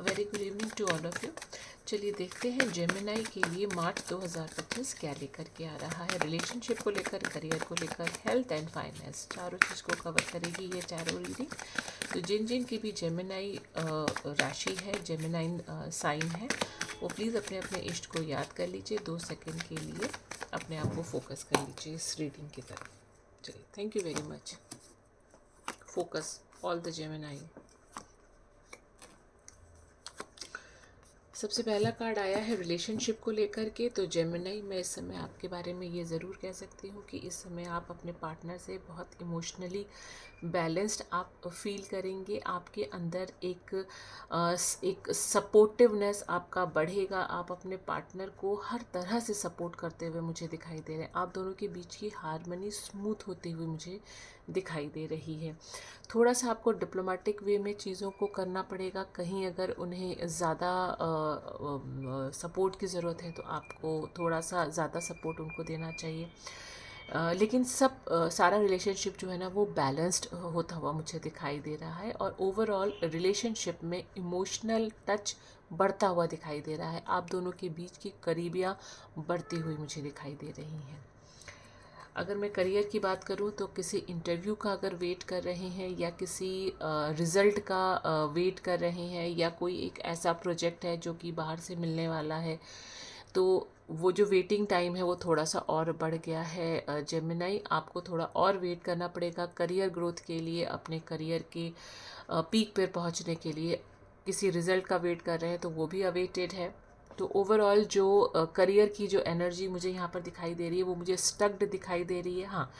Very good evening to all of you. चलिए देखते हैं जेमिनाई के लिए मार्च 2025 क्या लेकर के आ रहा है। रिलेशनशिप को लेकर, करियर को लेकर, हेल्थ एंड फाइनेंस, चारों चीज़ को कवर करेगी ये चारों रीडिंग। तो जिन जिन की भी जेमिनाई राशि है, जेमिनाई साइन है, वो प्लीज़ अपने अपने इष्ट को याद कर लीजिए। 2 सेकंड के लिए अपने आप को फोकस कर लीजिए इस रीडिंग की तरफ। चलिए, thank you very much. Focus all the Gemini. सबसे पहला कार्ड आया है रिलेशनशिप को लेकर के। तो जेमिनी, मैं इस समय आपके बारे में ये ज़रूर कह सकती हूँ कि इस समय आप अपने पार्टनर से बहुत इमोशनली बैलेंस्ड आप फील करेंगे। आपके अंदर एक सपोर्टिवनेस आपका बढ़ेगा। आप अपने पार्टनर को हर तरह से सपोर्ट करते हुए मुझे दिखाई दे रहे हैं। आप दोनों के बीच की हार्मनी स्मूथ होती हुई मुझे दिखाई दे रही है। थोड़ा सा आपको डिप्लोमेटिक वे में चीज़ों को करना पड़ेगा। कहीं अगर उन्हें ज़्यादा सपोर्ट की ज़रूरत है तो आपको थोड़ा सा ज़्यादा सपोर्ट उनको देना चाहिए। लेकिन सारा रिलेशनशिप जो है ना वो बैलेंस्ड होता हुआ मुझे दिखाई दे रहा है। और ओवरऑल रिलेशनशिप में इमोशनल टच बढ़ता हुआ दिखाई दे रहा है। आप दोनों के बीच की करीबियाँ बढ़ती हुई मुझे दिखाई दे रही हैं। अगर मैं करियर की बात करूं तो किसी इंटरव्यू का अगर वेट कर रहे हैं, या किसी रिज़ल्ट का वेट कर रहे हैं, या कोई एक ऐसा प्रोजेक्ट है जो कि बाहर से मिलने वाला है, तो वो जो वेटिंग टाइम है वो थोड़ा सा और बढ़ गया है। जेमिनाई, आपको थोड़ा और वेट करना पड़ेगा करियर ग्रोथ के लिए, अपने करियर के पीक पर पहुंचने के लिए। किसी रिज़ल्ट का वेट कर रहे हैं तो वो भी अवेटेड है। तो ओवरऑल जो करियर की जो एनर्जी मुझे यहाँ पर दिखाई दे रही है वो मुझे स्टक्ड दिखाई दे रही है। हाँ,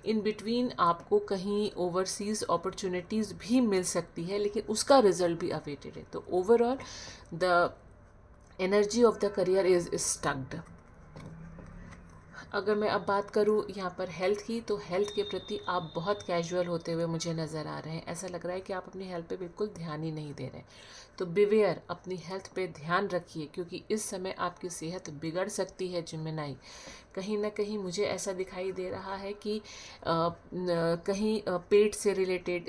इन बिटवीन आपको कहीं ओवरसीज़ अपॉर्चुनिटीज़ भी मिल सकती है, लेकिन उसका रिजल्ट भी अवेटेड है। तो overall the energy of the career is स्टक्ड। अगर मैं अब बात करूँ यहाँ पर हेल्थ की, तो हेल्थ के प्रति आप बहुत कैजुअल होते हुए मुझे नज़र आ रहे हैं। ऐसा लग रहा है कि आप अपनी हेल्थ पे बिल्कुल ध्यान ही नहीं दे रहे। तो बिवेयर, अपनी हेल्थ पे ध्यान रखिए, क्योंकि इस समय आपकी सेहत बिगड़ सकती है जेमिनी। कहीं ना कहीं मुझे ऐसा दिखाई दे रहा है कि कहीं पेट से रिलेटेड,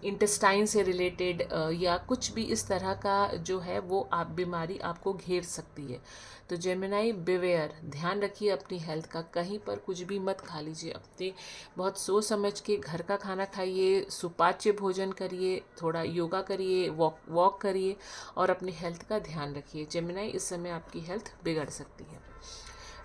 इंटेस्टाइन से रिलेटेड, या कुछ भी इस तरह का जो है वो आप बीमारी आपको घेर सकती है। तो जेमिनी, बिवेयर, ध्यान रखिए अपनी हेल्थ का। कहीं पर कुछ भी मत खा लीजिए। अपने बहुत सोच समझ के घर का खाना खाइए, सुपाच्य भोजन करिए, थोड़ा योगा करिए, वॉक करिए, और अपनी हेल्थ का ध्यान रखिए। जेमिनी, इस समय आपकी हेल्थ बिगड़ सकती है।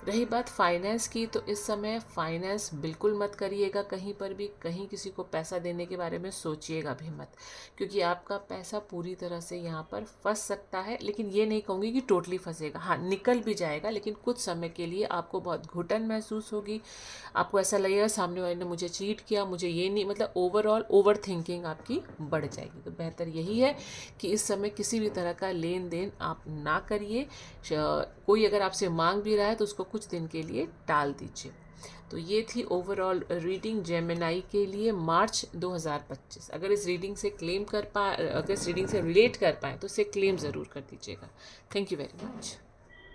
रही बात फाइनेंस की, तो इस समय फाइनेंस बिल्कुल मत करिएगा कहीं पर भी। कहीं किसी को पैसा देने के बारे में सोचिएगा भी मत, क्योंकि आपका पैसा पूरी तरह से यहाँ पर फंस सकता है। लेकिन ये नहीं कहूँगी कि टोटली फंसेगा, हाँ निकल भी जाएगा, लेकिन कुछ समय के लिए आपको बहुत घुटन महसूस होगी। आपको ऐसा लगेगा सामने वाले ने मुझे चीट किया, मुझे ये नहीं, मतलब ओवरऑल ओवर थिंकिंग आपकी बढ़ जाएगी। तो बेहतर यही है कि इस समय किसी भी तरह का लेन देन आप ना करिए। कोई अगर आपसे मांग भी रहा है तो उसको कुछ दिन के लिए टाल दीजिए। तो ये थी ओवरऑल रीडिंग जेमिनी के लिए मार्च 2025। अगर इस रीडिंग से क्लेम कर पाए, अगर इस रीडिंग से रिलेट कर पाए तो इसे क्लेम ज़रूर कर दीजिएगा। Thank you very much.